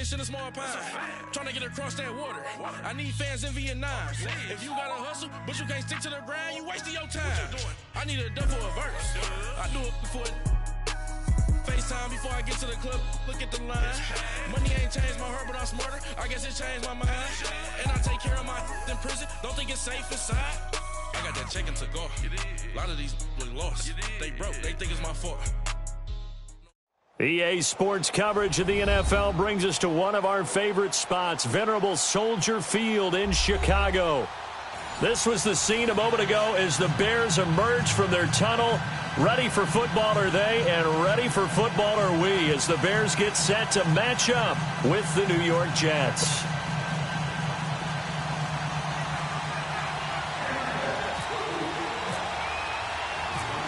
fish in a small pond. Trying to get across that water. I need fans in Vietnam. If you gotta hustle, but you can't stick to the grind, you wasting your time. I need a double a verse. I do it before FaceTime before I get to the club. Look at the line. Money ain't changed my heart, but I'm smarter. I guess it changed my mind. And I take care of my in prison. Don't think it's safe inside. I got that checking to go. A lot of these look lost. They broke. They think it's my fault. EA Sports coverage of the NFL brings us to one of our favorite spots, venerable Soldier Field in Chicago. This was the scene a moment ago as the Bears emerged from their tunnel. Ready for football are they, and ready for football are we as the Bears get set to match up with the New York Jets.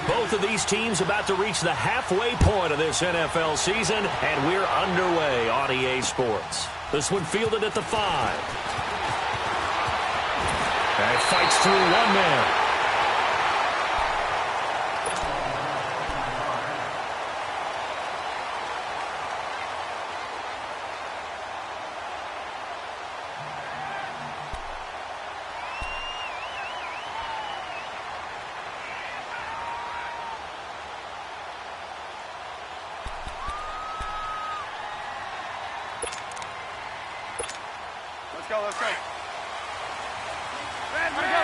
Both of these teams about to reach the halfway point of this NFL season, and we're underway on EA Sports. This one fielded at the 5. And fights through one man. Let's go.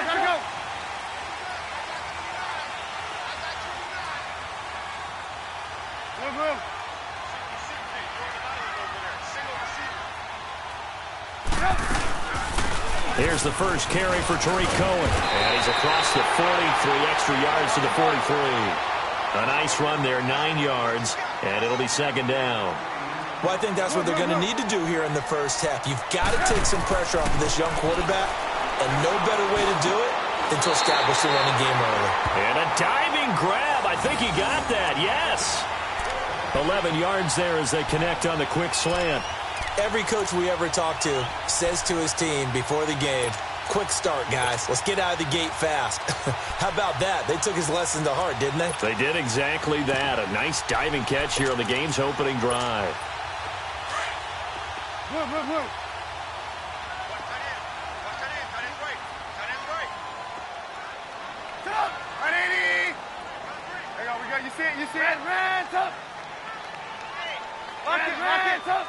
Gotta go. Move. Here's the first carry for Tariq Cohen. And he's across the 43 extra yards to the 43. A nice run there, 9 yards, and it'll be second down. Well, I think that's what they're going to need to do here in the first half. You've got to take some pressure off of this young quarterback, and no better way to do it than to establish the running game early. And a diving grab. I think he got that. Yes. 11 yards there as they connect on the quick slant. Every coach we ever talk to says to his team before the game, quick start, guys. Let's get out of the gate fast. How about that? They took his lesson to heart, didn't they? They did exactly that. A nice diving catch here on the game's opening drive. Move. Watch that in. Sit up. 180. There you go. We got you see it. Red up. Lock it up.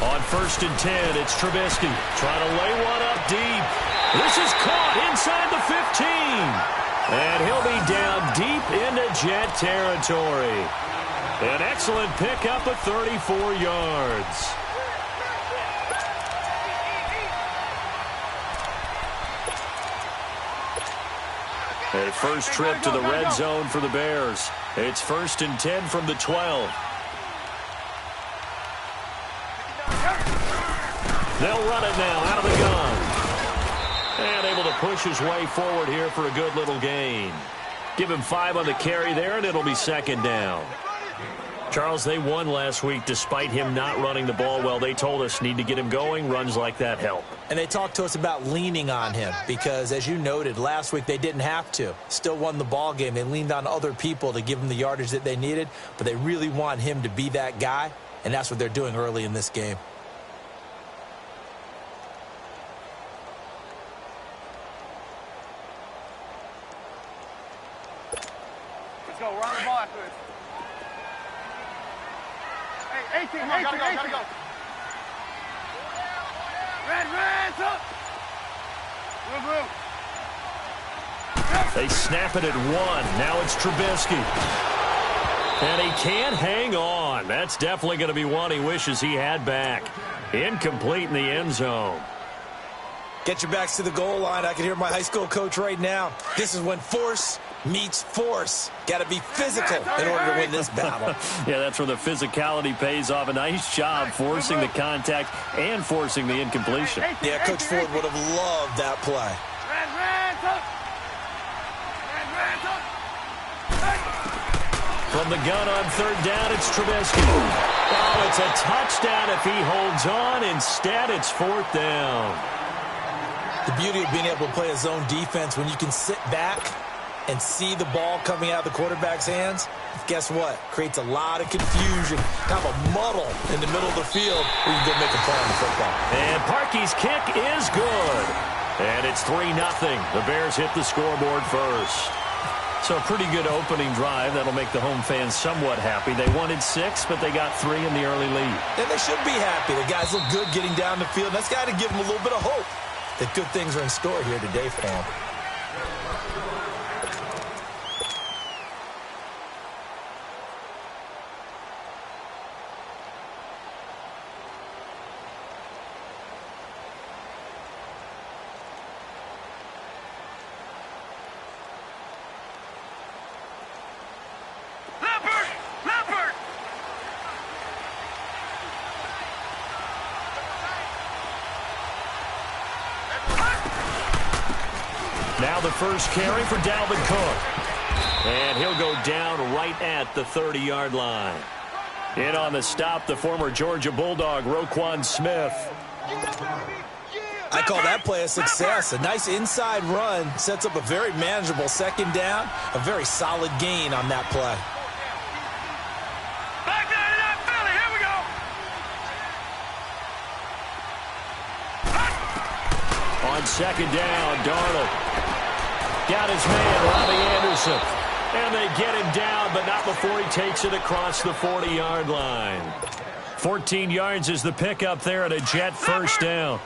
On 1st and 10, it's Trubisky trying to lay one up deep. This is caught inside the 15. And he'll be down deep into Jet territory. An excellent pickup of 34 yards. A first trip to the red zone for the Bears. It's 1st and 10 from the 12. They'll run it now out of the gun. And able to push his way forward here for a good little gain. Give him 5 on the carry there, and it'll be second down. Charles, they won last week despite him not running the ball well. They told us need to get him going. Runs like that help. And they talked to us about leaning on him because, as you noted, last week they didn't have to. Still won the ball game. They leaned on other people to give them the yardage that they needed, but they really want him to be that guy, and that's what they're doing early in this game. Let's go. We're on the ball after this. 18, gotta go. Red, up. Move. They snap it at 1. Now it's Trubisky. And he can't hang on. That's definitely going to be one he wishes he had back. Incomplete in the end zone. Get your backs to the goal line. I can hear my high school coach right now. This is when force meets force. Got to be physical in order to win this battle. Yeah, that's where the physicality pays off. A nice job forcing the contact and forcing the incompletion. Yeah, Coach Ford would have loved that play. From the gun on 3rd down, it's Trubisky. Oh, it's a touchdown if he holds on. Instead, it's 4th down. The beauty of being able to play a zone defense when you can sit back and see the ball coming out of the quarterback's hands, guess what? Creates a lot of confusion, kind of a muddle in the middle of the field where you can go make a play on the football. And Parkey's kick is good. And it's 3-0. The Bears hit the scoreboard first. So a pretty good opening drive. That'll make the home fans somewhat happy. They wanted 6, but they got 3 in the early lead. And they should be happy. The guys look good getting down the field. That's got to give them a little bit of hope that good things are in store here today for them. Now the first carry for Dalvin Cook. And he'll go down right at the 30-yard line. In on the stop, the former Georgia Bulldog, Roquan Smith. I call that play a success. A nice inside run sets up a very manageable second down. A very solid gain on that play. Back down to that Philly. Here we go. On second down, Darnold got his man, Robbie Anderson. And they get him down, but not before he takes it across the 40-yard line. 14 yards is the pickup there at a Jet first down.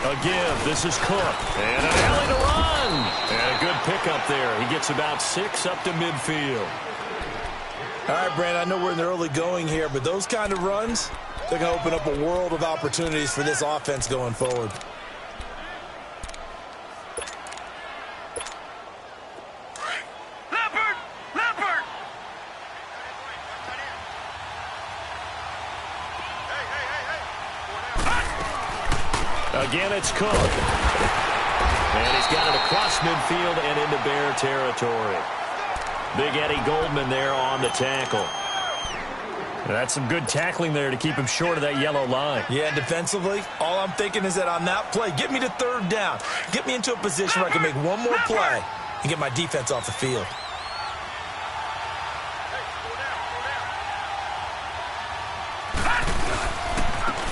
A give. This is Cook. And an alley to run. And a good pickup there. He gets about 6 up to midfield. All right, Brandon, I know we're in the early going here, but those kind of runs, they're going to open up a world of opportunities for this offense going forward. Again, it's Cook. And he's got it across midfield and into Bear territory. Big Eddie Goldman there on the tackle. That's some good tackling there to keep him short of that yellow line. Yeah, defensively, all I'm thinking is that on that play, get me to third down. Get me into a position where I can make one more play and get my defense off the field.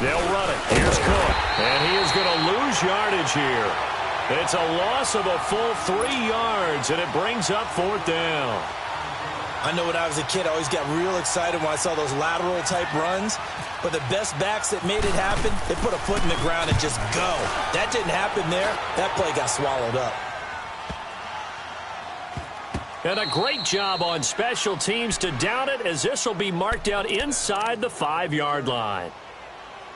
They'll run it. Here's Cook. And he is going to lose yardage here. It's a loss of a full 3 yards, and it brings up 4th down. I know when I was a kid, I always got real excited when I saw those lateral-type runs. But the best backs that made it happen, they put a foot in the ground and just go. That didn't happen there. That play got swallowed up. And a great job on special teams to down it, as this will be marked out inside the 5-yard line.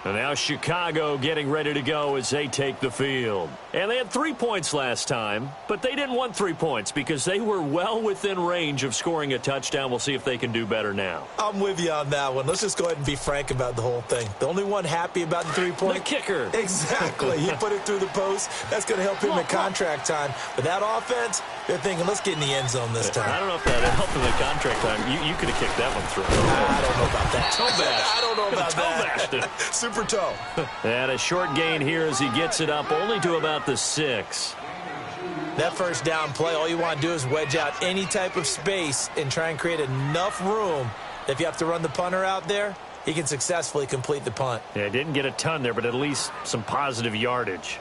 And now Chicago getting ready to go as they take the field. And they had 3 points last time, but they didn't want 3 points because they were well within range of scoring a touchdown. We'll see if they can do better now. I'm with you on that one. Let's just go ahead and be frank about the whole thing. The only one happy about the 3-point. The kicker. Exactly. He put it through the post. That's going to help him at contract time. But that offense, they're thinking, let's get in the end zone this time. I don't know if that helped him at contract time. You could have kicked that one through. I don't know about that. Toe bash. I don't know about that. Toe bashed it. Super toe. And a short gain here as he gets it up only to about the 6. That first down play, all you want to do is wedge out any type of space and try and create enough room that if you have to run the punter out there, he can successfully complete the punt. Yeah, didn't get a ton there, but at least some positive yardage.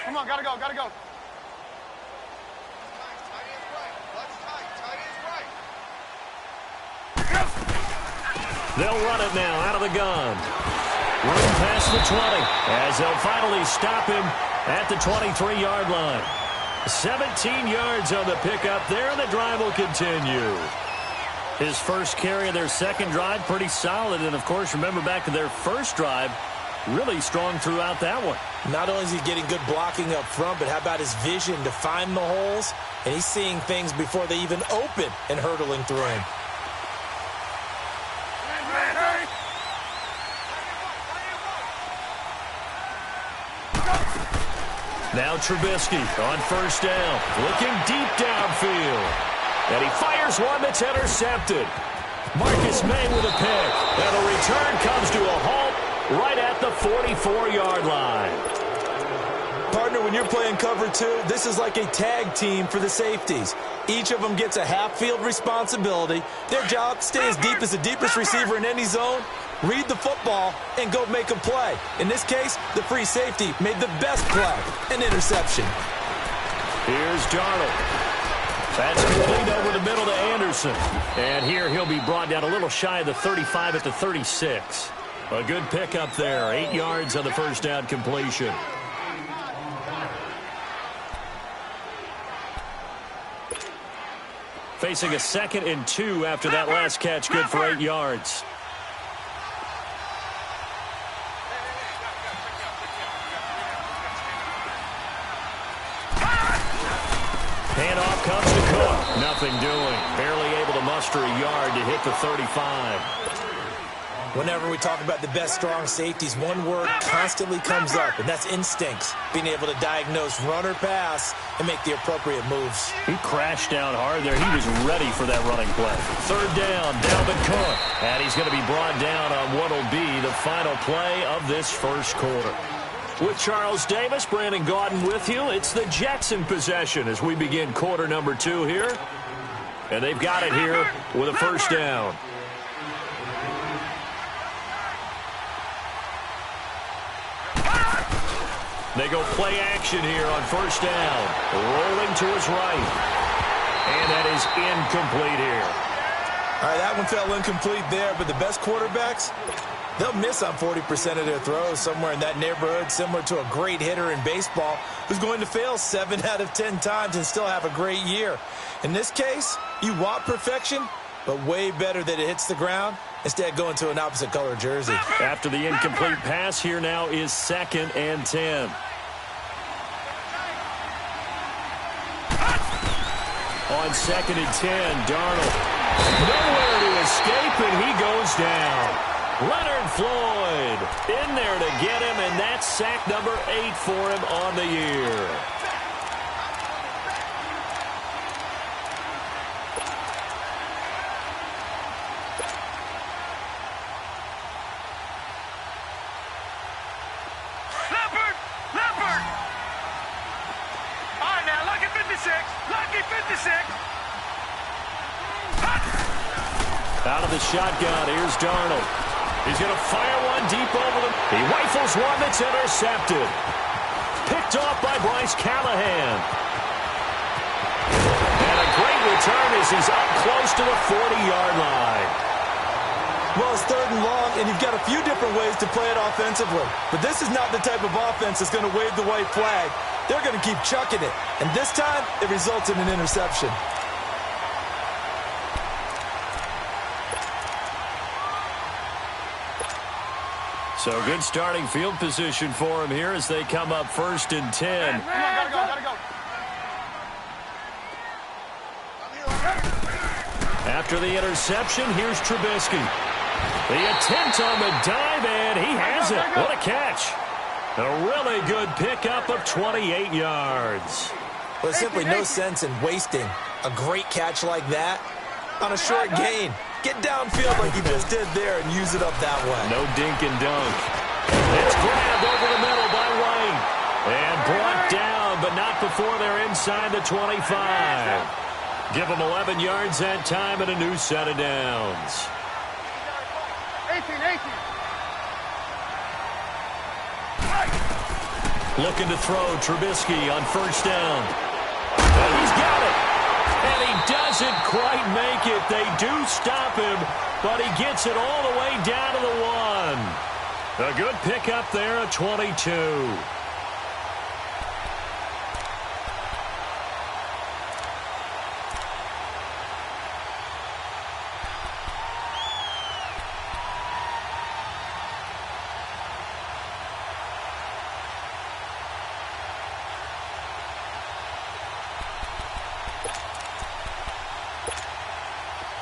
Come on, gotta go, gotta go. They'll run it now out of the gun. Room past the 20 as they'll finally stop him at the 23-yard line. 17 yards on the pickup there, and the drive will continue. His first carry of their second drive, pretty solid. And, of course, remember back to their first drive, really strong throughout that one. Not only is he getting good blocking up front, but how about his vision to find the holes? And he's seeing things before they even open and hurtling through him. Now Trubisky on first down, looking deep downfield. And he fires one that's intercepted. Marcus May with a pick. And the return comes to a halt right at the 44-yard line. Partner, when you're playing cover two, this is like a tag team for the safeties. Each of them gets a half-field responsibility. Their job, stay as deep as the deepest receiver in any zone, read the football, and go make a play. In this case, the free safety made the best play, an interception. Here's Darnold. That's complete over the middle to Anderson. And here he'll be brought down a little shy of the 35 at the 36. A good pickup there, 8 yards on the first down completion. Facing a 2nd and 2 after that last catch, good for 8 yards. Handoff comes to Cook. Nothing doing. Barely able to muster a yard to hit the 35. Whenever we talk about the best strong safeties, one word constantly comes up, and that's instincts. Being able to diagnose run or pass and make the appropriate moves. He crashed down hard there. He was ready for that running play. 3rd down, Dalvin Cook. And he's going to be brought down on what will be the final play of this first quarter. With Charles Davis, Brandon Gaudin with you. It's the Jets in possession as we begin quarter number 2 here. And they've got it here with a first down. They go play action here on first down. Rolling to his right. And that is incomplete here. All right, that one fell incomplete there, but the best quarterbacks, they'll miss on 40% of their throws, somewhere in that neighborhood, similar to a great hitter in baseball who's going to fail 7 out of 10 times and still have a great year. In this case, you want perfection, but way better that it hits the ground instead of going to an opposite color jersey. After the incomplete pass, here now is 2nd and 10. On 2nd and 10, Darnold. Nowhere to escape, and he goes down. Leonard Floyd in there to get him, and that's sack number 8 for him on the year. Out of the shotgun, here's Darnold. He's going to fire one deep over them. He rifles one that's intercepted. Picked off by Bryce Callahan. And a great return as he's up close to the 40-yard line. Well, it's 3rd and long, and you've got a few different ways to play it offensively. But this is not the type of offense that's going to wave the white flag. They're going to keep chucking it. And this time, it results in an interception. So good starting field position for him here as they come up 1st and 10. Gotta go. After the interception, here's Trubisky. The attempt on the dive, and he has it. What a catch. A really good pickup of 28 yards. Well, there's simply no sense in wasting a great catch like that on a short gain. Get downfield like you just did there and use it up that way. No dink and dunk. It's grabbed over the middle by White. And brought down, but not before they're inside the 25. Give them 11 yards that time and a new set of downs. 18. Looking to throw Trubisky on first down. And he's got it. And he doesn't quite make it. They do stop him, but he gets it all the way down to the 1. A good pickup there at 22.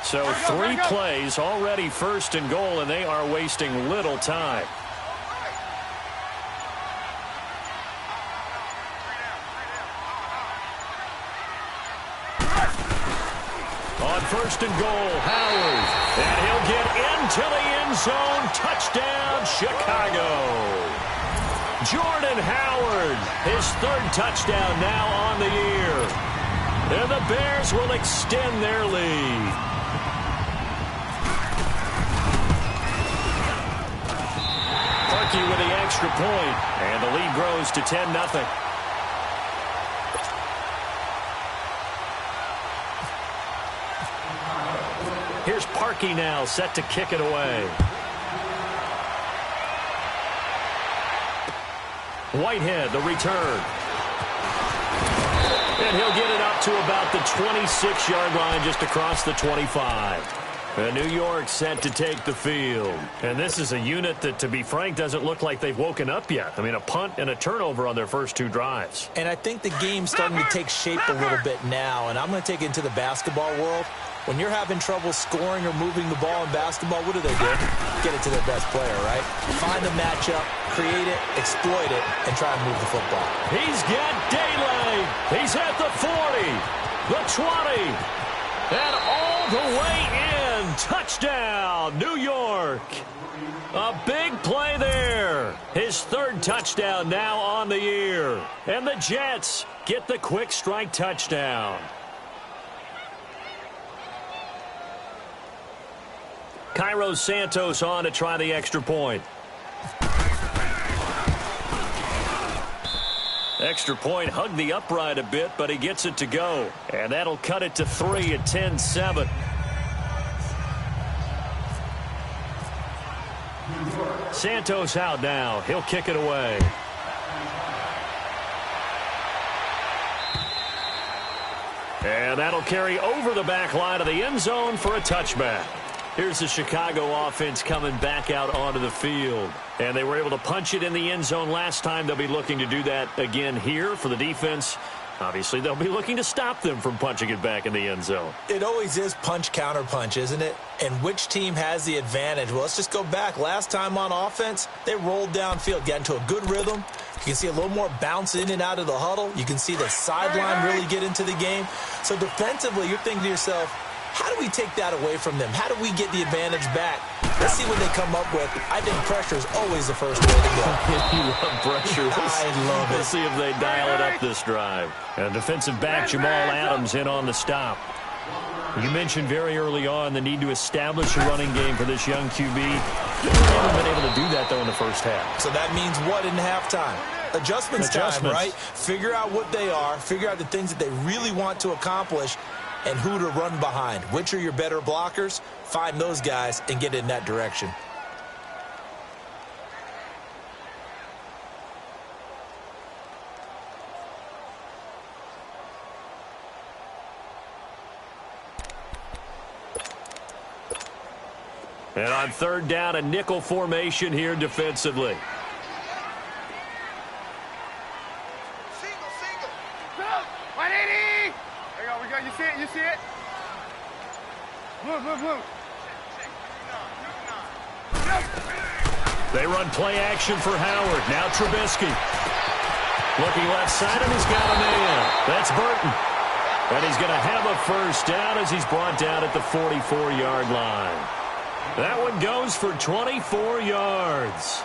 So 3 plays, already 1st and goal, and they are wasting little time. On first and goal, Howard. And he'll get into the end zone. Touchdown, Chicago. Jordan Howard, his third touchdown now on the year. And the Bears will extend their lead. Parkey with the extra point, and the lead grows to 10-0. Here's Parkey now, set to kick it away. Whitehead, the return. And he'll get it up to about the 26-yard line, just across the 25. And New York set to take the field. And this is a unit that, to be frank, doesn't look like they've woken up yet. I mean, a punt and a turnover on their first two drives. And I think the game's starting to take shape a little bit now. And I'm going to take it into the basketball world. When you're having trouble scoring or moving the ball in basketball, what do? Get it to their best player, right? Find the matchup, create it, exploit it, and try and move the football. He's got daylight. He's at the 40, the 20, and all the way in. Touchdown, New York. A big play there. His third touchdown now on the year. And the Jets get the quick strike touchdown. Cairo Santos on to try the extra point. Extra point hugged the upright a bit, but he gets it to go. And that'll cut it to 3 at 10-7. Santos out now. He'll kick it away. And that'll carry over the back line of the end zone for a touchback. Here's the Chicago offense coming back out onto the field. And they were able to punch it in the end zone last time. They'll be looking to do that again here for the defense. Obviously, they'll be looking to stop them from punching it back in the end zone. It always is punch, counter punch, isn't it? And which team has the advantage? Well, let's just go back. Last time on offense, they rolled downfield, got into a good rhythm. You can see a little more bounce in and out of the huddle. You can see the sideline really get into the game. So defensively, you're thinking to yourself, how do we take that away from them? How do we get the advantage back? Let's see what they come up with. I think pressure is always the first way to go. You love pressure. I love it. Let's see if they dial it up this drive. And defensive back Jamal Adams in on the stop. You mentioned very early on the need to establish a running game for this young QB. They haven't been able to do that, though, in the first half. So that means what in halftime? Adjustments time, right? Figure out what they are. Figure out the things that they really want to accomplish and who to run behind. Which are your better blockers? Find those guys and get in that direction. And on third down, a nickel formation here defensively. Single. 180. There you go. You see it? You see it? Blue. They run play action for Howard. Now Trubisky. Looking left side, and he's got a man. That's Burton. And he's going to have a first down as he's brought down at the 44-yard line. That one goes for 24 yards.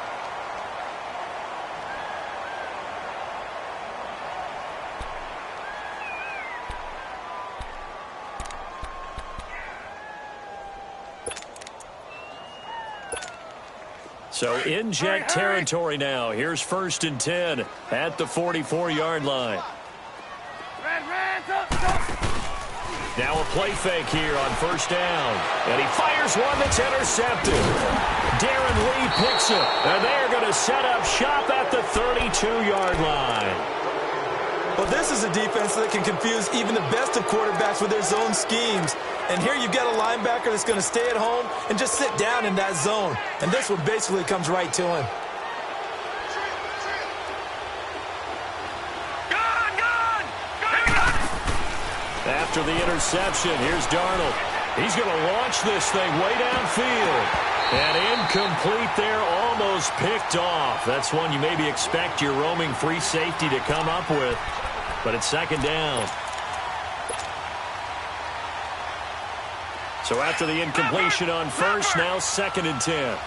So in Jet territory now. Here's 1st and 10 at the 44-yard line. Now a play fake here on first down. And he fires one that's intercepted. Darren Lee picks it. And they're going to set up shop at the 32-yard line. Well, this is a defense that can confuse even the best of quarterbacks with their zone schemes. And here you've got a linebacker that's going to stay at home and just sit down in that zone. And this one basically comes right to him. After the interception, here's Darnold. He's going to launch this thing way downfield. And incomplete there, almost picked off. That's one you maybe expect your roaming free safety to come up with. But it's second down. So after the incompletion on first, now 2nd and 10.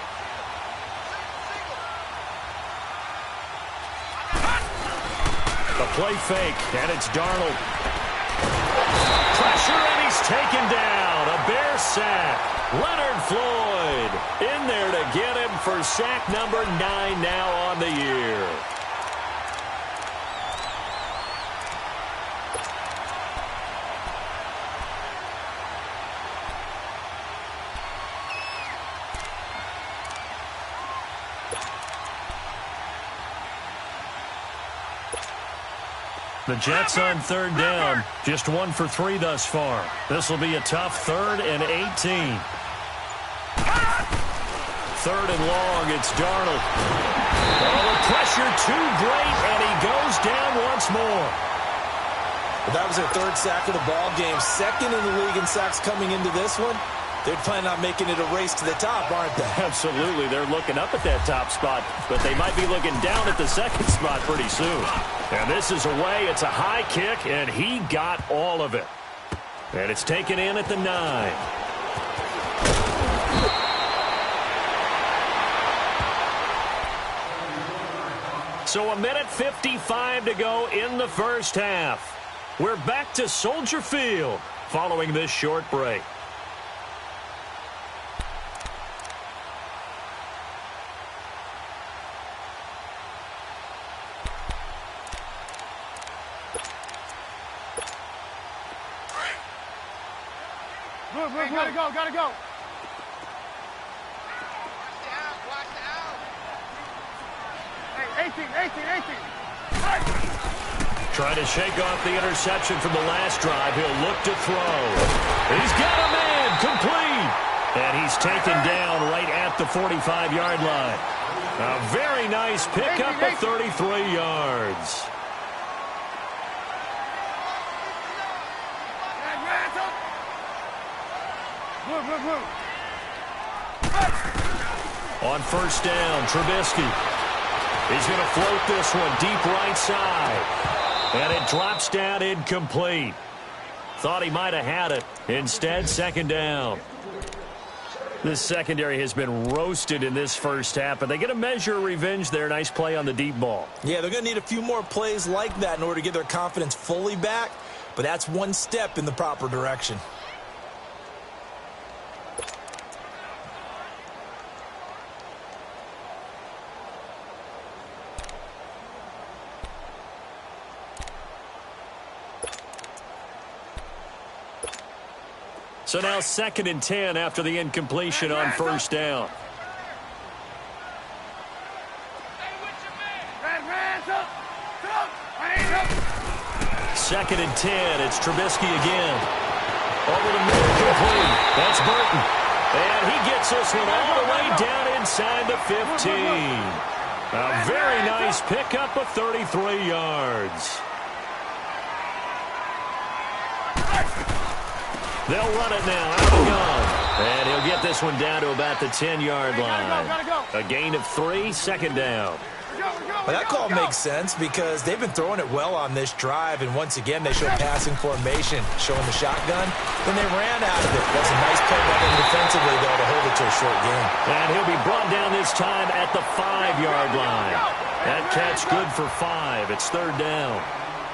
The play fake, and it's Darnold. Pressure, and he's taken down. A Bear sack. Leonard Floyd in there to get him for sack number 9 now on the year. The Jets on 3rd down, just 1 for 3 thus far. This will be a tough 3rd and 18. 3rd and long, it's Darnold. Oh, the pressure too great, and he goes down once more. Well, that was their 3rd sack of the ball game. 2nd in the league in sacks coming into this one. They're planning on making it a race to the top, aren't they? Absolutely. They're looking up at that top spot, but they might be looking down at the 2nd spot pretty soon. And this is away. It's a high kick, and he got all of it. And it's taken in at the 9. So 1:55 to go in the first half. We're back to Soldier Field following this short break. Hey, gotta go, gotta go. Hey, 18. Trying to shake off the interception from the last drive. He'll look to throw. He's got a man, complete. And he's taken down right at the 45-yard line. A very nice pickup of 33 yards. On 1st down, Trubisky. He's going to float this one deep right side. And it drops down incomplete. Thought he might have had it. Instead, 2nd down. This secondary has been roasted in this first half, but they get a measure of revenge there. Nice play on the deep ball. Yeah, they're going to need a few more plays like that in order to get their confidence fully back, but that's one step in the proper direction. So now 2nd and 10 after the incompletion on 1st down. Second and 10. It's Trubisky again. Over the middle, complete. That's Burton. And he gets this one all the way down inside the 15. A very nice pickup of 33 yards. They'll run it now out of the gun. And he'll get this one down to about the 10-yard line. A gain of 3, 2nd down. Well, that call makes sense because they've been throwing it well on this drive, and once again they show passing formation, showing the shotgun. Then they ran out of it. That's a nice play by them defensively, though, to hold it to a short game. And he'll be brought down this time at the 5-yard line. That catch good for 5. It's 3rd down.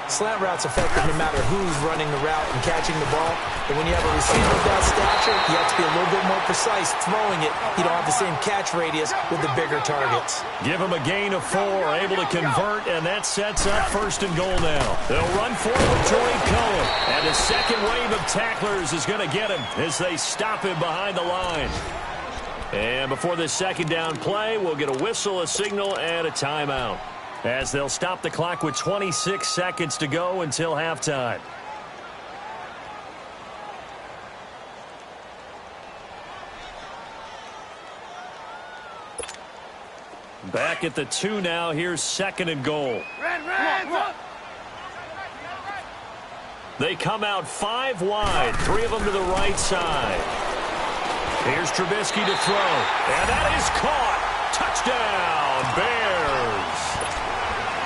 Slant route's effective no matter who's running the route and catching the ball. But when you have a receiver of that stature, you have to be a little bit more precise throwing it. You don't have the same catch radius with the bigger targets. Give him a gain of 4, able to convert, and that sets up 1st and goal now. They'll run forward with Tariq Cohen. And the second wave of tacklers is going to get him as they stop him behind the line. And before this 2nd down play, we'll get a whistle, a signal, and a timeout, as they'll stop the clock with 26 seconds to go until halftime. Back at the 2 now. Here's 2nd and goal. They come out 5 wide, 3 of them to the right side. Here's Trubisky to throw, and that is caught. Touchdown, Bears.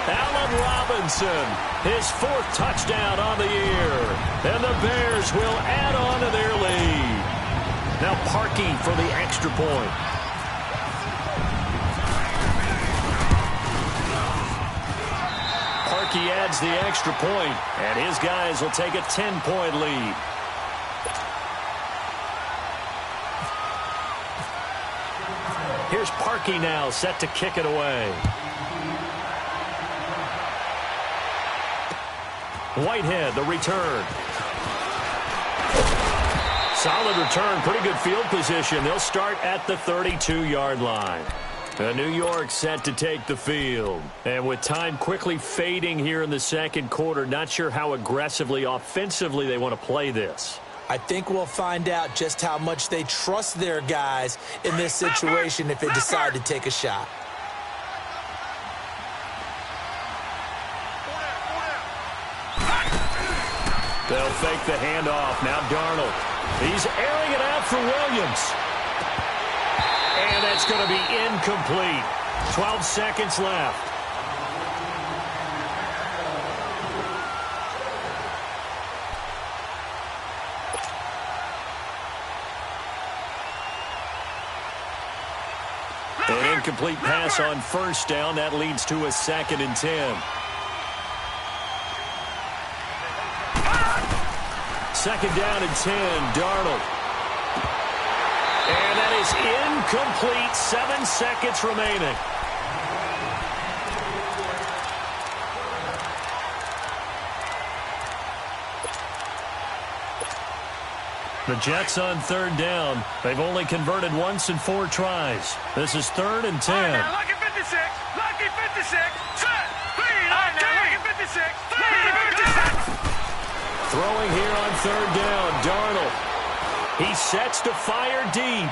Allen Robinson, his 4th touchdown on the year. And the Bears will add on to their lead. Now Parkey for the extra point. Parkey adds the extra point, and his guys will take a 10-point lead. Here's Parkey now, set to kick it away. Whitehead, the return. Solid return, pretty good field position. They'll start at the 32-yard line. New York set to take the field. And with time quickly fading here in the second quarter, not sure how aggressively, offensively they want to play this. I think we'll find out just how much they trust their guys in this situation if they decide to take a shot. They'll fake the handoff. Now Darnold. He's airing it out for Williams. And that's going to be incomplete. 12 seconds left. An incomplete pass on first down. That leads to a 2nd and 10. Second down and 10, Darnold. And that is incomplete. 7 seconds remaining. The Jets on 3rd down. They've only converted once in 4 tries. This is 3rd and 10. Right now, lucky 56. Lucky 56. Set. Lead. Lucky 56. Lead. Throwing here on 3rd down, Darnold. He sets to fire deep.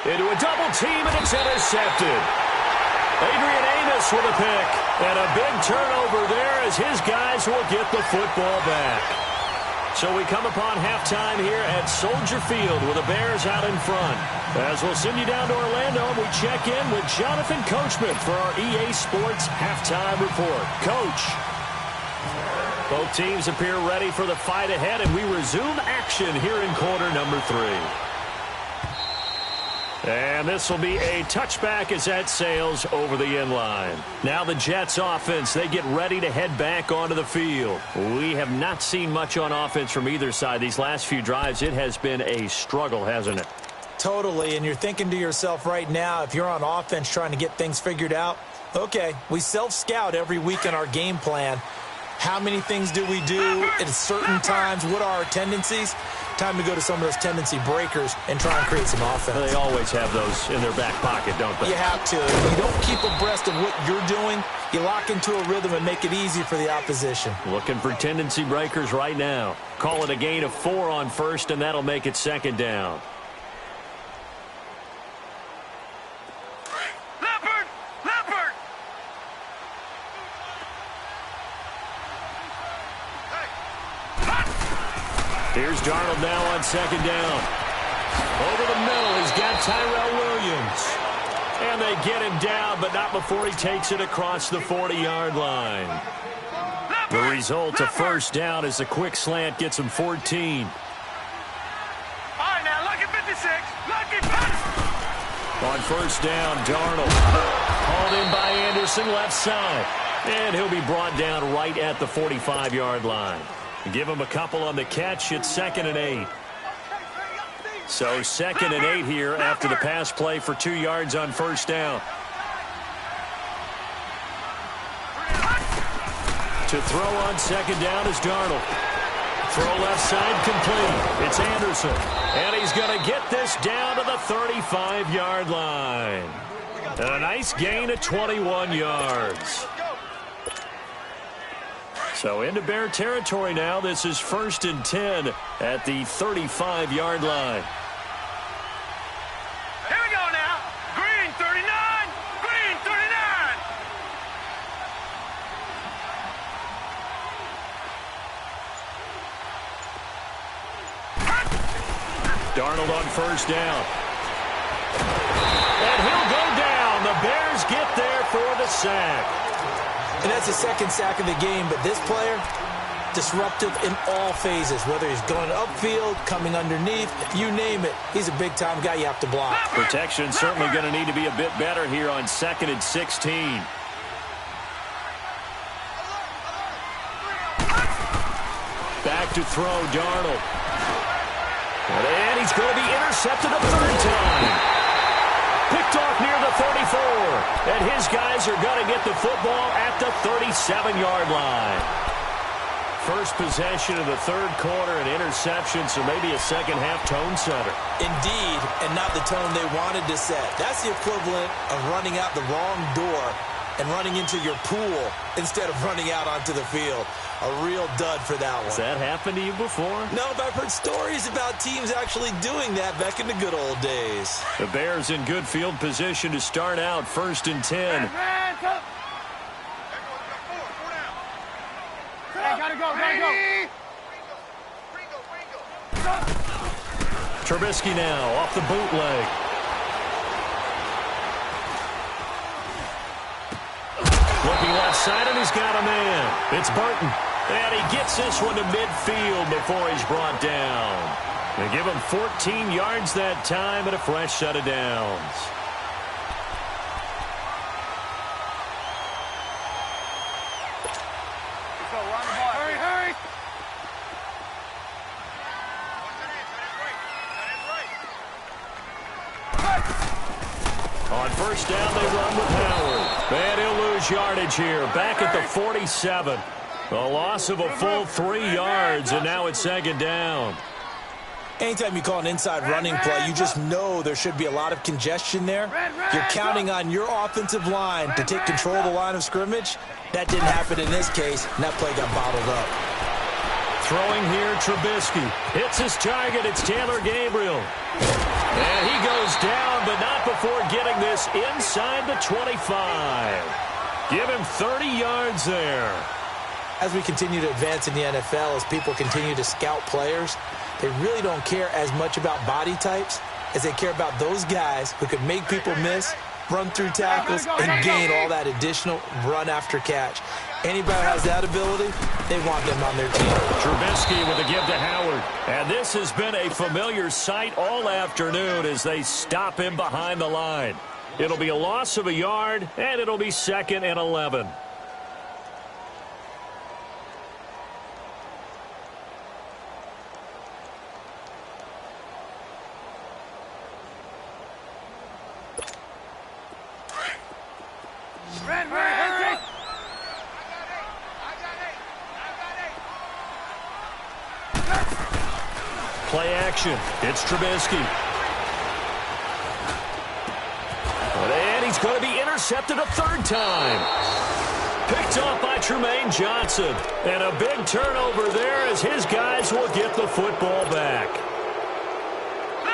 Into a double team, and it's intercepted. Adrian Amos with a pick. And a big turnover there as his guys will get the football back. So we come upon halftime here at Soldier Field with the Bears out in front. As we'll send you down to Orlando, we check in with Jonathan Coachman for our EA Sports Halftime Report. Coach. Both teams appear ready for the fight ahead, and we resume action here in quarter number 3. And this will be a touchback as that sails over the end line. Now the Jets offense, they get ready to head back onto the field. We have not seen much on offense from either side. These last few drives, it has been a struggle, hasn't it? Totally, and you're thinking to yourself right now, if you're on offense trying to get things figured out, okay, we self-scout every week in our game plan. How many things do we do at certain times? What are our tendencies? Time to go to some of those tendency breakers and try and create some offense. They always have those in their back pocket, don't they? You have to. If you don't keep abreast of what you're doing, you lock into a rhythm and make it easy for the opposition. Looking for tendency breakers right now. Call it a gain of 4 on first, and that'll make it 2nd down. Here's Darnold now on 2nd down. Over the middle, he's got Tyrell Williams. And they get him down, but not before he takes it across the 40-yard line. The result, a first down, as a quick slant gets him 14. All right, now, lucky 56. Lucky 50. On first down, Darnold. Hauled in by Anderson, left side. And he'll be brought down right at the 45-yard line. Give him a couple on the catch. It's 2nd and 8. So 2nd and 8 here after the pass play for 2 yards on first down. To throw on 2nd down is Darnold. Throw left side complete. It's Anderson. And he's going to get this down to the 35-yard line. And a nice gain of 21 yards. So into Bear territory now. This is 1st and 10 at the 35-yard line. Here we go now. Green 39. Green 39. Darnold on first down. And he'll go down. The Bears get there for the sack. And that's the 2nd sack of the game, but this player, Disruptive in all phases, whether he's going upfield, coming underneath, you name it. He's a big-time guy you have to block. Protection certainly going to need to be a bit better here on 2nd and 16. Back to throw, Darnold. And he's going to be intercepted a third time. Picked off near the 34. And his guys are going to get the football at the 37-yard line. First possession of the third quarter, an interception, so maybe a second-half tone setter. Indeed, and not the tone they wanted to set. That's the equivalent of running out the wrong door and running into your pool instead of running out onto the field. A real dud for that one. Has that happened to you before? No, but I've heard stories about teams actually doing that back in the good old days. The Bears in good field position to start out, 1st and 10. Gotta go. Trubisky now off the bootleg. Looking left side, and he's got a man. It's Burton. And he gets this one to midfield before he's brought down. They give him 14 yards that time and a fresh set of downs. Hurry. On first down, they run with Howard. And he'll lose yardage here. Back at the 47. A loss of a full 3 yards, and now it's 2nd down. Anytime you call an inside running play, you just know there should be a lot of congestion there. You're counting on your offensive line to take control of the line of scrimmage. That didn't happen in this case, and that play got bottled up. Throwing here, Trubisky. Hits his target. It's Taylor Gabriel. And he goes down, but not before getting this inside the 25. Give him 30 yards there. As we continue to advance in the NFL, as people continue to scout players, they really don't care as much about body types as they care about those guys who can make people miss, run through tackles, and gain all that additional run after catch. Anybody who has that ability, they want them on their team. Trubisky with a give to Howard. And this has been a familiar sight all afternoon as they stop him behind the line. It'll be a loss of a yard, and it'll be 2nd and 11. Hurry. Play action. It's Trubisky. And he's going to be intercepted a third time. Picked off by Trumaine Johnson. And a big turnover there as his guys will get the football back.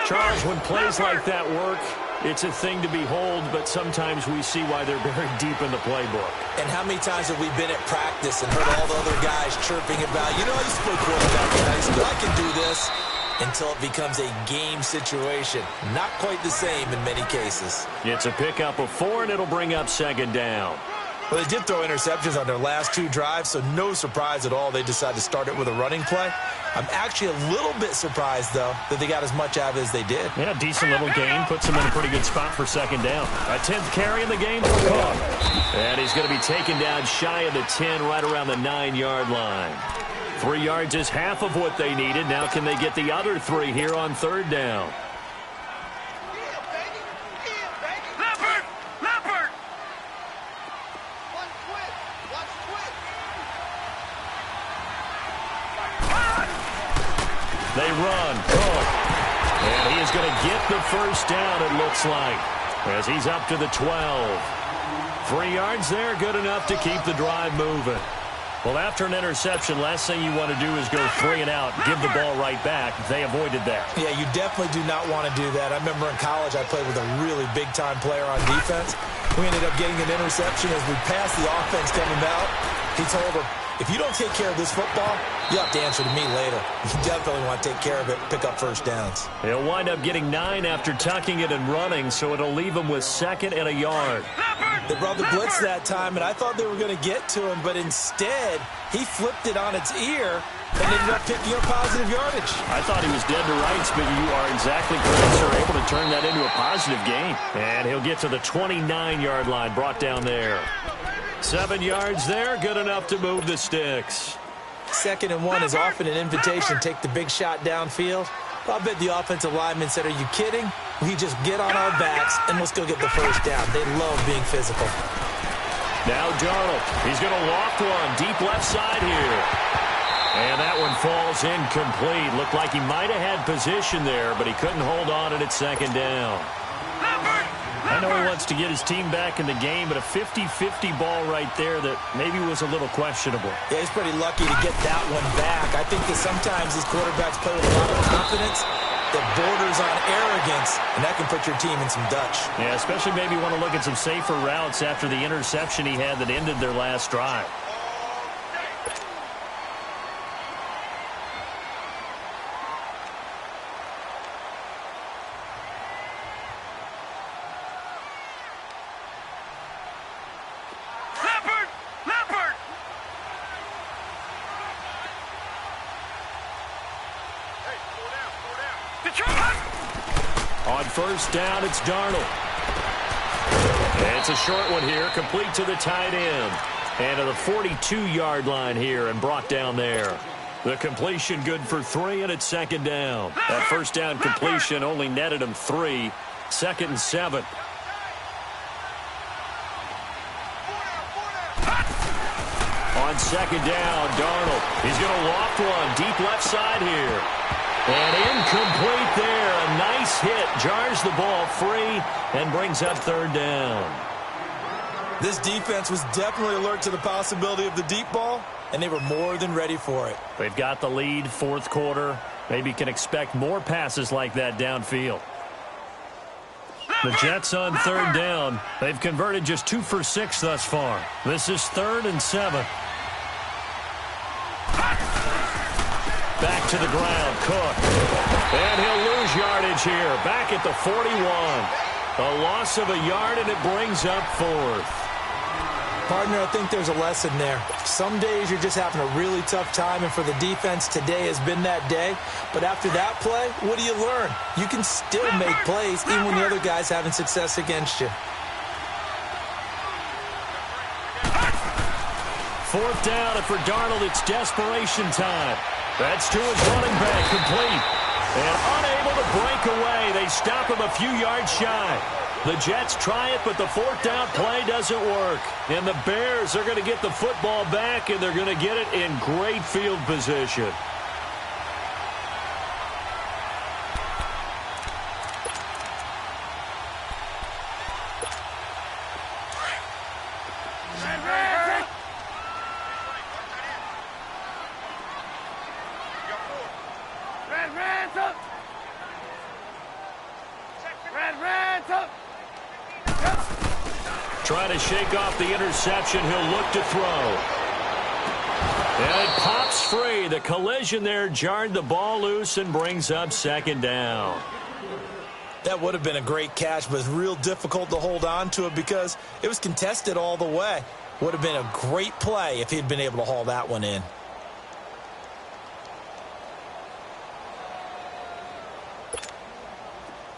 Charles, when plays like that work, it's a thing to behold, but sometimes we see why they're buried deep in the playbook. And how many times have we been at practice and heard all the other guys chirping about, you know, I used to play quarterback in high school, I can do this, until it becomes a game situation. Not quite the same in many cases. It's a pickup of 4, and it'll bring up 2nd down. Well, they did throw interceptions on their last 2 drives, so no surprise at all they decided to start it with a running play. I'm actually a little bit surprised, though, that they got as much out of it as they did. Yeah, decent little gain. Puts them in a pretty good spot for 2nd down. A 10th carry in the game for Cook. And he's going to be taken down shy of the 10, right around the 9-yard line. 3 yards is half of what they needed. Now can they get the other 3 here on 3rd down? They run. Cook. And he is going to get the first down, it looks like, as he's up to the 12. 3 yards there, good enough to keep the drive moving. Well, after an interception, last thing you want to do is go 3 and out, give the ball right back. They avoided that. Yeah, you definitely do not want to do that. I remember in college I played with a really big-time player on defense. We ended up getting an interception as we passed the offense coming out. He told him, if you don't take care of this football, you'll have to answer to me later. You definitely want to take care of it, pick up first downs. He'll wind up getting 9 after tucking it and running, so it'll leave him with 2nd and a yard. They brought the blitz that time, and I thought they were going to get to him, but instead, he flipped it on its ear and ended up picking up positive yardage. I thought he was dead to rights, but you are exactly correct, sir. Able to turn that into a positive gain. And he'll get to the 29-yard line, brought down there. 7 yards there, good enough to move the sticks. 2nd and 1 is often an invitation to take the big shot downfield. I bet the offensive lineman said, "Are you kidding? We just get on our backs and let's go get the first down." They love being physical. Now Darnold. He's going to loft one deep left side here. And that one falls incomplete. Looked like he might have had position there, but he couldn't hold on and it's 2nd down. I know he wants to get his team back in the game, but a 50-50 ball right there that maybe was a little questionable. Yeah, he's pretty lucky to get that one back. I think that sometimes these quarterbacks play with a lot of confidence that borders on arrogance, and that can put your team in some Dutch. Yeah, especially maybe want to look at some safer routes after the interception he had that ended their last drive. On 1st down, it's Darnold. It's a short one here, complete to the tight end. And to the 42-yard line here and brought down there. The completion good for 3, and it's 2nd down. That 1st down completion only netted him 3. 2nd and 7. On 2nd down, Darnold. He's going to loft one deep left side here. And incomplete there. A nice hit. Jars the ball free and brings up 3rd down. This defense was definitely alert to the possibility of the deep ball, and they were more than ready for it. They've got the lead, 4th quarter. Maybe can expect more passes like that downfield. The Jets on 3rd down. They've converted just 2 for 6 thus far. This is 3rd and 7. Back to the ground, Cook. And he'll lose yardage here. Back at the 41. A loss of a yard, and it brings up 4th. Partner, I think there's a lesson there. Some days you're just having a really tough time, and for the defense, today has been that day. But after that play, what do you learn? You can still make plays even when the other guy's having success against you. 4th down, and for Darnold, it's desperation time. That's to his running back, complete. And unable to break away. They stop him a few yards shy. The Jets try it, but the 4th down play doesn't work. And the Bears are going to get the football back, and they're going to get it in great field position. Trying to shake off the interception. He'll look to throw. And it pops free. The collision there jarred the ball loose and brings up 2nd down. That would have been a great catch, but it's real difficult to hold on to it because it was contested all the way. Would have been a great play if he'd been able to haul that one in.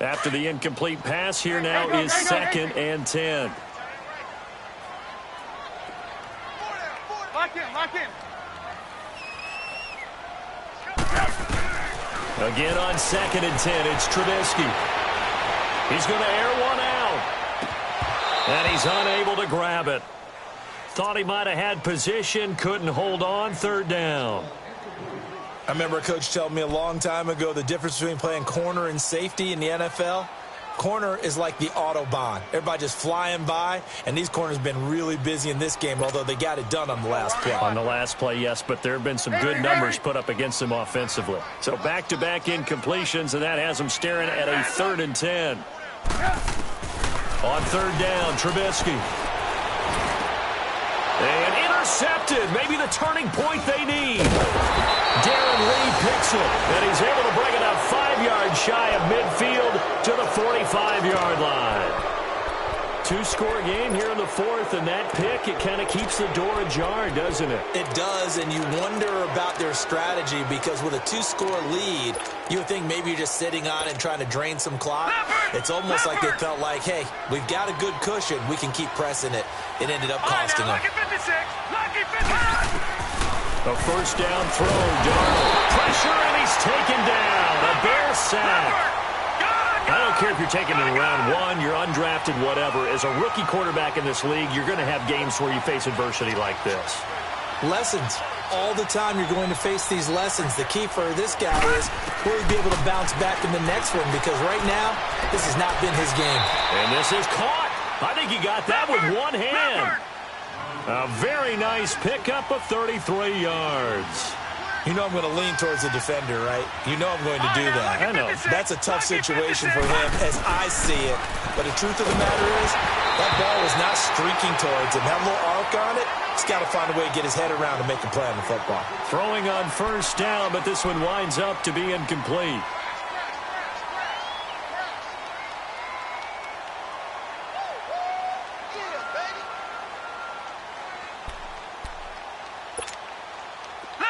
After the incomplete pass, here now is 2nd and 10. Lock in. Again on 2nd and 10, it's Trubisky. He's going to air one out. And he's unable to grab it. Thought he might have had position, couldn't hold on, 3rd down. I remember a coach telling me a long time ago the difference between playing corner and safety in the NFL. Corner is like the Autobahn. Everybody just flying by, and these corners have been really busy in this game, although they got it done on the last play. On the last play, yes, but there have been some good numbers put up against them offensively. So back-to-back incompletions, and that has them staring at a 3rd and 10. On 3rd down, Trubisky. And intercepted. Maybe the turning point they need. Darren Lee picks it, and he's able to bring it up 5 yards shy of midfield to the 45-yard line. two-score game here in the fourth, and that pick, it kind of keeps the door ajar, doesn't it? It does, and you wonder about their strategy because with a two-score lead, you would think maybe you're just sitting on it and trying to drain some clock. It's almost like they felt like, hey, we've got a good cushion. We can keep pressing it. It ended up costing them. Lucky 56. Lucky 56. A first down throw. Darnold. Pressure, and he's taken down. A Bear sack. I don't care if you're taking it in round one, you're undrafted, whatever. As a rookie quarterback in this league, you're going to have games where you face adversity like this. Lessons. All the time you're going to face these lessons. The key for this guy is will he be able to bounce back in the next one, because right now, this has not been his game. And this is caught. I think he got that with one hand. A very nice pickup of 33 yards. You know I'm going to lean towards the defender, right? You know I'm going to do that. I know. That's a tough situation for him as I see it. But the truth of the matter is, that ball was not streaking towards him. That little arc on it, he's got to find a way to get his head around and make a play on the football. Throwing on first down, but this one winds up to be incomplete.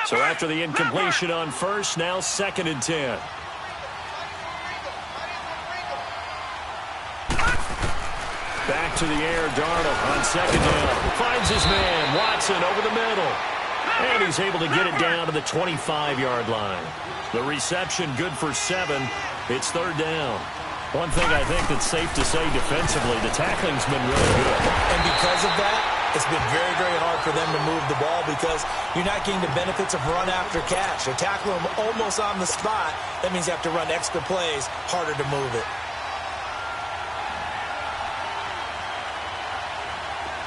So after the incompletion on first, now 2nd and 10. Back to the air, Darnold on 2nd down. Finds his man, Watson, over the middle. And he's able to get it down to the 25-yard line. The reception good for 7. It's 3rd down. One thing I think that's safe to say defensively, the tackling's been really good. And because of that, it's been very, very hard for them to move the ball because you're not getting the benefits of run after catch. They're tackling them almost on the spot. That means you have to run extra plays, harder to move it.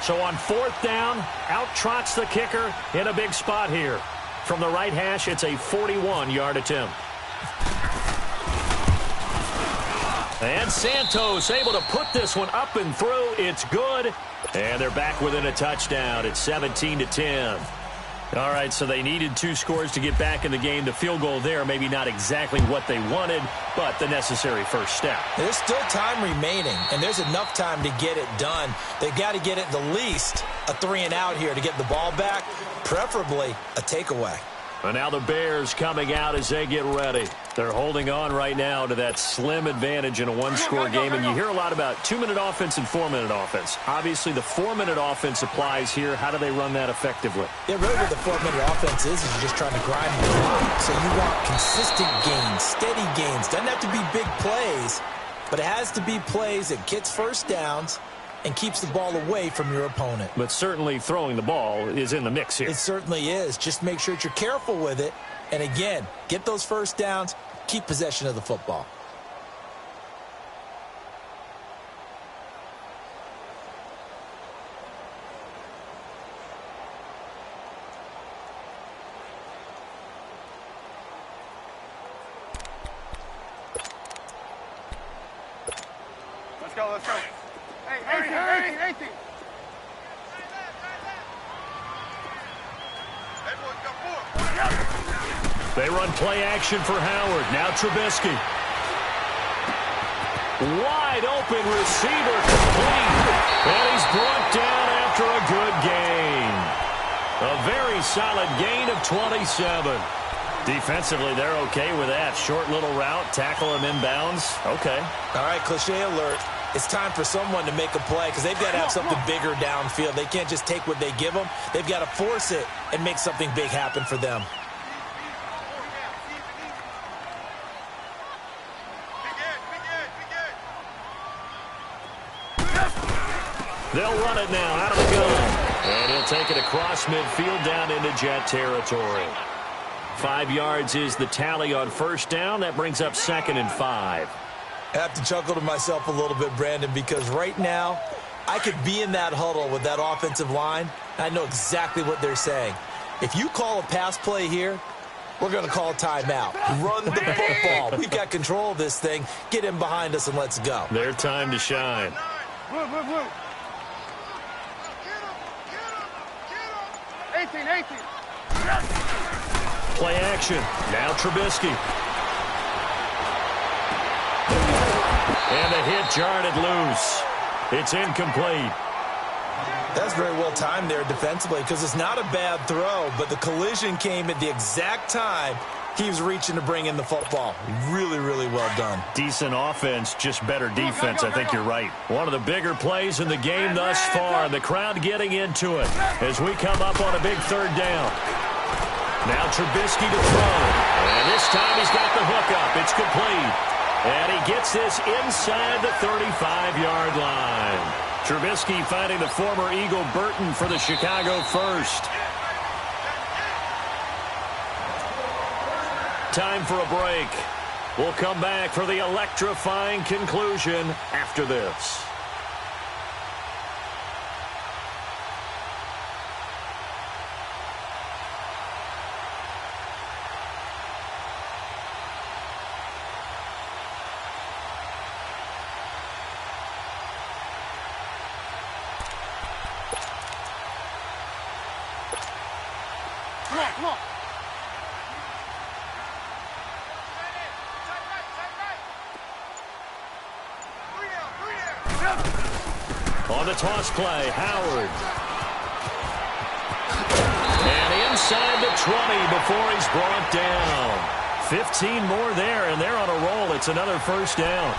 So on 4th down, out trots the kicker in a big spot here. From the right hash, it's a 41-yard attempt. And Santos able to put this one up and through. It's good. And they're back within a touchdown. It's 17-10. All right, so they needed 2 scores to get back in the game. The field goal there, maybe not exactly what they wanted, but the necessary first step. There's still time remaining, and there's enough time to get it done. They've got to get it the least a 3-and-out here to get the ball back, preferably a takeaway. And now the Bears coming out as they get ready. They're holding on right now to that slim advantage in a one-score game. And you hear a lot about 2-minute offense and 4-minute offense. Obviously, the 4-minute offense applies here. How do they run that effectively? Yeah, really what the 4-minute offense is you're just trying to grind the clock. So you want consistent gains, steady gains. Doesn't have to be big plays, but it has to be plays that gets first downs and keeps the ball away from your opponent. But certainly throwing the ball is in the mix here. It certainly is. Just make sure that you're careful with it. And again, get those first downs, keep possession of the football. Let's go, let's go. Hey, 18. They run play action for Howard. Now Trubisky. Wide open receiver complete. And he's brought down after a good gain. A very solid gain of 27. Defensively, they're okay with that. Short little route, tackle him inbounds. Okay. All right, cliche alert. It's time for someone to make a play because they've got to have something bigger downfield. They can't just take what they give them. They've got to force it and make something big happen for them. They'll run it now out of the gun. And he'll take it across midfield down into Jet territory. 5 yards is the tally on first down. That brings up 2nd and 5. I have to chuckle to myself a little bit, Brandon, because right now I could be in that huddle with that offensive line. And I know exactly what they're saying. If you call a pass play here, we're going to call a timeout. Run the football. We've got control of this thing. Get in behind us and let's go. Their time to shine. Blue. 18. Play action. Now Trubisky. And the hit jarred it loose. It's incomplete. That's very well timed there defensively because it's not a bad throw, but the collision came at the exact time he was reaching to bring in the football. Really, really well done. Decent offense, just better defense. I think you're right. One of the bigger plays in the game thus far. The crowd getting into it as we come up on a big third down. Now Trubisky to throw. And this time he's got the hook up. It's complete. And he gets this inside the 35-yard line. Trubisky finding the former Eagle Burton for the Chicago first. Time for a break. We'll come back for the electrifying conclusion after this. Come on. On the toss play, Howard. And inside the 20 before he's brought down. 15 more there, and they're on a roll. It's another first down.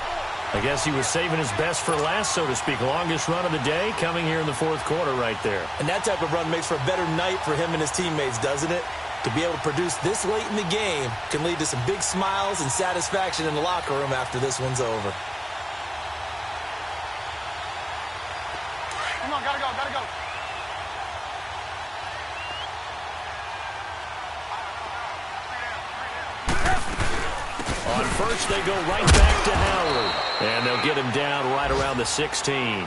I guess he was saving his best for last, so to speak. Longest run of the day coming here in the fourth quarter right there. And that type of run makes for a better night for him and his teammates, doesn't it? To be able to produce this late in the game can lead to some big smiles and satisfaction in the locker room after this one's over. Come on, gotta go. On first, they go right back to Howard. And they'll get him down right around the 16.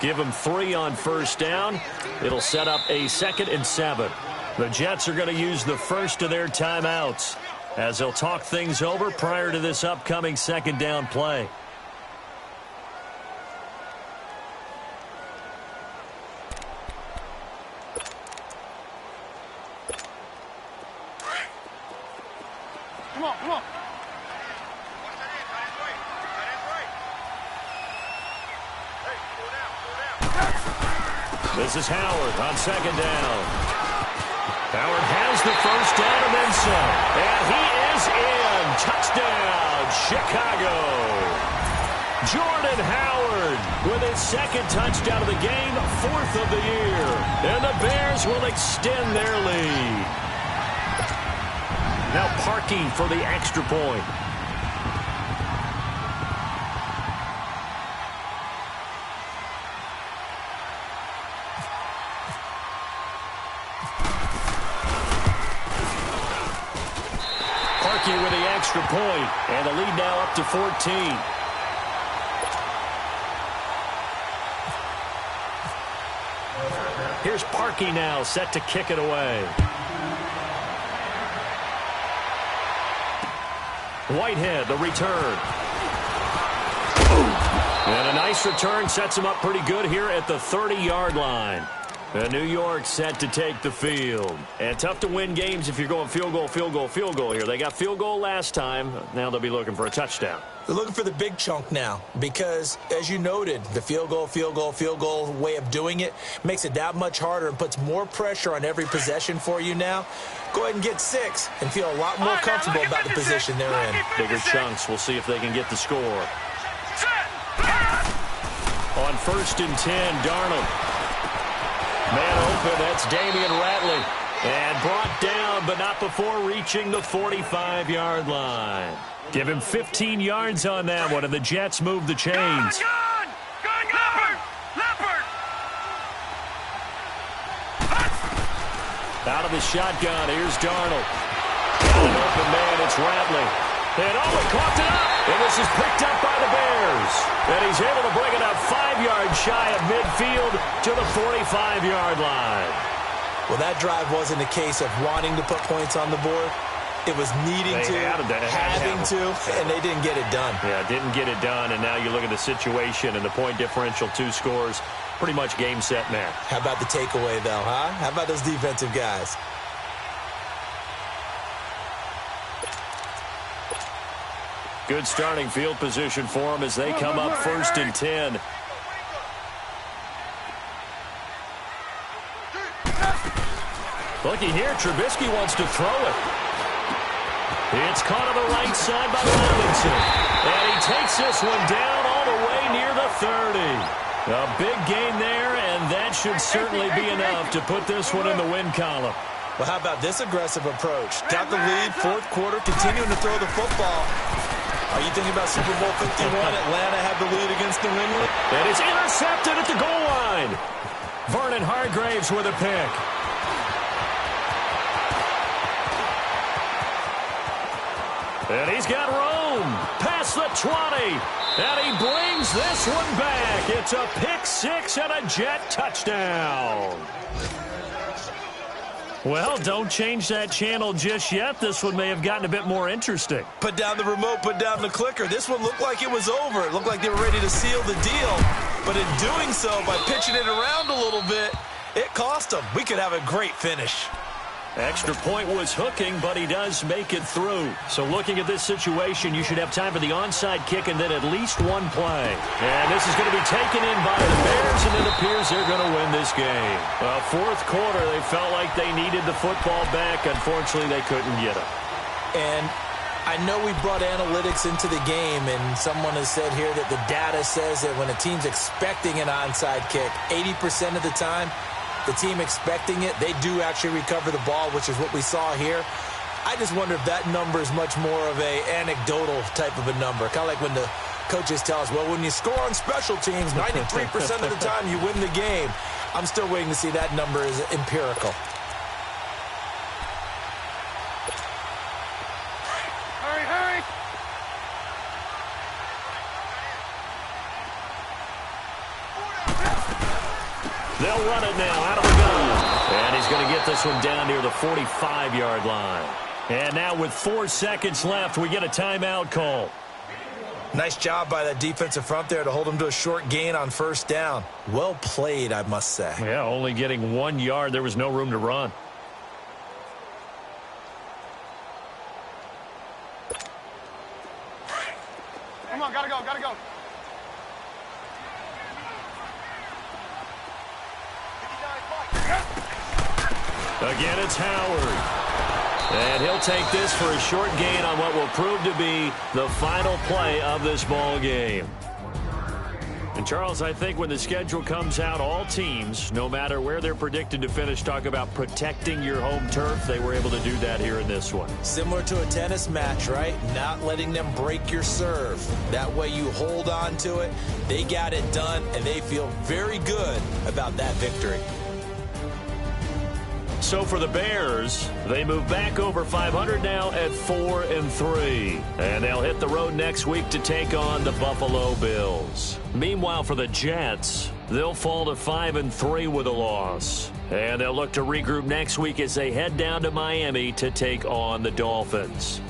Give him 3 on first down. It'll set up a 2nd and 7. The Jets are going to use the first of their timeouts as they'll talk things over prior to this upcoming 2nd down play. Come on. This is Howard on 2nd down. Howard has the first down and then some. And he is in. Touchdown, Chicago. Jordan Howard with his 2nd touchdown of the game, 4th of the year. And the Bears will extend their lead. Now Parkey for the extra point. Parkey with the extra point, and the lead now up to 14. Here's Parkey now, set to kick it away. Whitehead, the return. And a nice return sets him up pretty good here at the 30-yard line. And New York set to take the field. And tough to win games if you're going field goal here. They got field goal last time. Now they'll be looking for a touchdown. They're looking for the big chunk now because, as you noted, the field goal way of doing it makes it that much harder and puts more pressure on every possession for you now. Go ahead and get 6 and feel a lot more comfortable about the position they're in. Bigger chunks. We'll see if they can get the score. On 1st and 10, Darnold. Man open, that's Damian Ratley. And brought down, but not before reaching the 45-yard line. Give him 15 yards on that one, and the Jets move the chains. Good, Leopard! Out of the shotgun, here's Darnold. Got an open man, it's Ratley. And he caught it up. And this is picked up by the Bears. And he's able to bring it up 5 yards shy of midfield to the 45-yard line. Well, that drive wasn't a case of wanting to put points on the board. It was needing having to, and they didn't get it done. Yeah, didn't get it done, and now you look at the situation and the point differential, 2 scores, pretty much game, set, match. How about the takeaway, though, huh? How about those defensive guys? Good starting field position for them as they come up 1st and 10. Looky here, Trubisky wants to throw it. It's caught on the right side by Robinson. And he takes this one down all the way near the 30. A big gain there, and that should certainly be enough to put this one in the win column. Well, how about this aggressive approach? Got the lead, fourth quarter, continuing to throw the football. Are you thinking about Super Bowl 51? Atlanta had the lead against New England. And it's intercepted at the goal line. Vernon Hargreaves with a pick. And he's got room past the 20. And he brings this one back. It's a pick six and a Jet touchdown. Well, don't change that channel just yet. This one may have gotten a bit more interesting. Put down the remote, put down the clicker. This one looked like it was over. It looked like they were ready to seal the deal. But in doing so, by pitching it around a little bit, it cost them. We could have a great finish. Extra point was hooking, but he does make it through. So looking at this situation, you should have time for the onside kick and then at least one play. And this is going to be taken in by the Bears, and it appears they're going to win this game. Fourth quarter, they felt like they needed the football back. Unfortunately, they couldn't get it. And I know we brought analytics into the game, and someone has said here that the data says that when a team's expecting an onside kick, 80% of the time, the team expecting it, they do actually recover the ball, which is what we saw here. I just wonder if that number is much more of a anecdotal type of a number. Kind of like when the coaches tell us, well, when you score on special teams, 93% of the time you win the game. I'm still waiting to see that number is empirical. Hurry, hurry. They'll run it now out of the gun. And he's going to get this one down near the 45-yard line. And now with 4 seconds left, we get a timeout call. Nice job by that defensive front there to hold him to a short gain on first down. Well played, I must say. Yeah, only getting 1 yard. There was no room to run. Come on, gotta go, gotta go. Again, it's Howard. And he'll take this for a short gain on what will prove to be the final play of this ball game. And, Charles, I think when the schedule comes out, all teams, no matter where they're predicted to finish, talk about protecting your home turf. They were able to do that here in this one. Similar to a tennis match, right? Not letting them break your serve. That way you hold on to it. They got it done, and they feel very good about that victory. So for the Bears, they move back over 500 now at 4-3. And they'll hit the road next week to take on the Buffalo Bills. Meanwhile, for the Jets, they'll fall to 5-3 with a loss. And they'll look to regroup next week as they head down to Miami to take on the Dolphins.